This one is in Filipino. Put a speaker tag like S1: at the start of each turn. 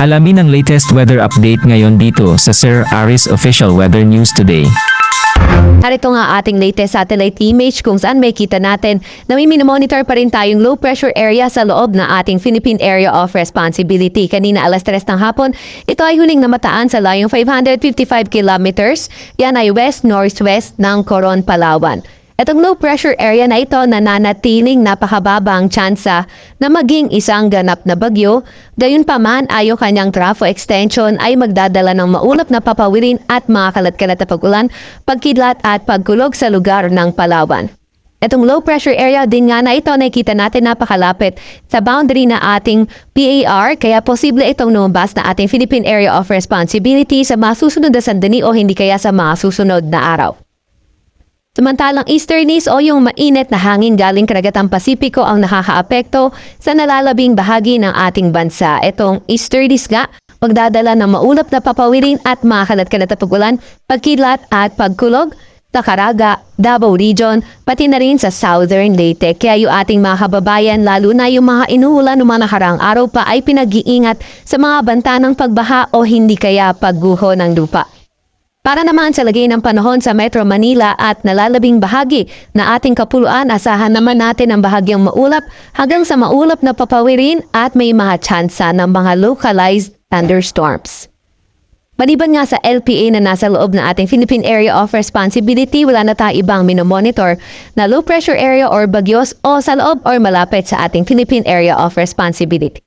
S1: Alamin ang latest weather update ngayon dito sa Sir Aris Official Weather News Today.
S2: Narito nga ating latest satellite image kung saan may kita natin na may minomonitor pa rin tayong low pressure area sa loob na ating Philippine Area of Responsibility. Kanina alas 3 ng hapon, ito ay huling namataan sa layong 555 kilometers. Yan ay west-northwest ng Coron, Palawan. Itong low pressure area na ito nananatiling napakababang tsansa na maging isang ganap na bagyo. Gayunpaman ayo kanyang trafo extension ay magdadala ng maulap na papawirin at mga kalat-kalat na pag-ulan, pagkidlat at pagkulog sa lugar ng Palawan. Itong low pressure area din nga na ito nakikita natin napakalapit sa boundary na ating PAR, kaya posible itong lumabas na ating Philippine Area of Responsibility sa mga susunod na sandali o hindi kaya sa mga susunod na araw. Samantalang easterlies o yung mainit na hangin galing Karagatang Pasipiko ang nakakaapekto sa nalalabing bahagi ng ating bansa. Itong easterlies nga, magdadala ng maulap na papawirin at mga kalat-kalat na pag-ulan, pagkidlat at pagkulog sa Caraga, Davao Region, pati na rin sa Southern Leyte. Kaya yung ating mga kababayan, lalo na yung mga inuulan ng mga nakaraang araw pa ay pinag-iingat sa mga banta ng pagbaha o hindi kaya pagguho ng lupa. Para naman sa lagay ng panahon sa Metro Manila at nalalabing bahagi na ating kapuluan, asahan naman natin ang bahagyang maulap hanggang sa maulap na papawirin at may mga tsansa ng mga localized thunderstorms. Maliban nga sa LPA na nasa loob na ating Philippine Area of Responsibility, wala na tayong ibang minomonitor na low pressure area or bagyos o sa loob or malapit sa ating Philippine Area of Responsibility.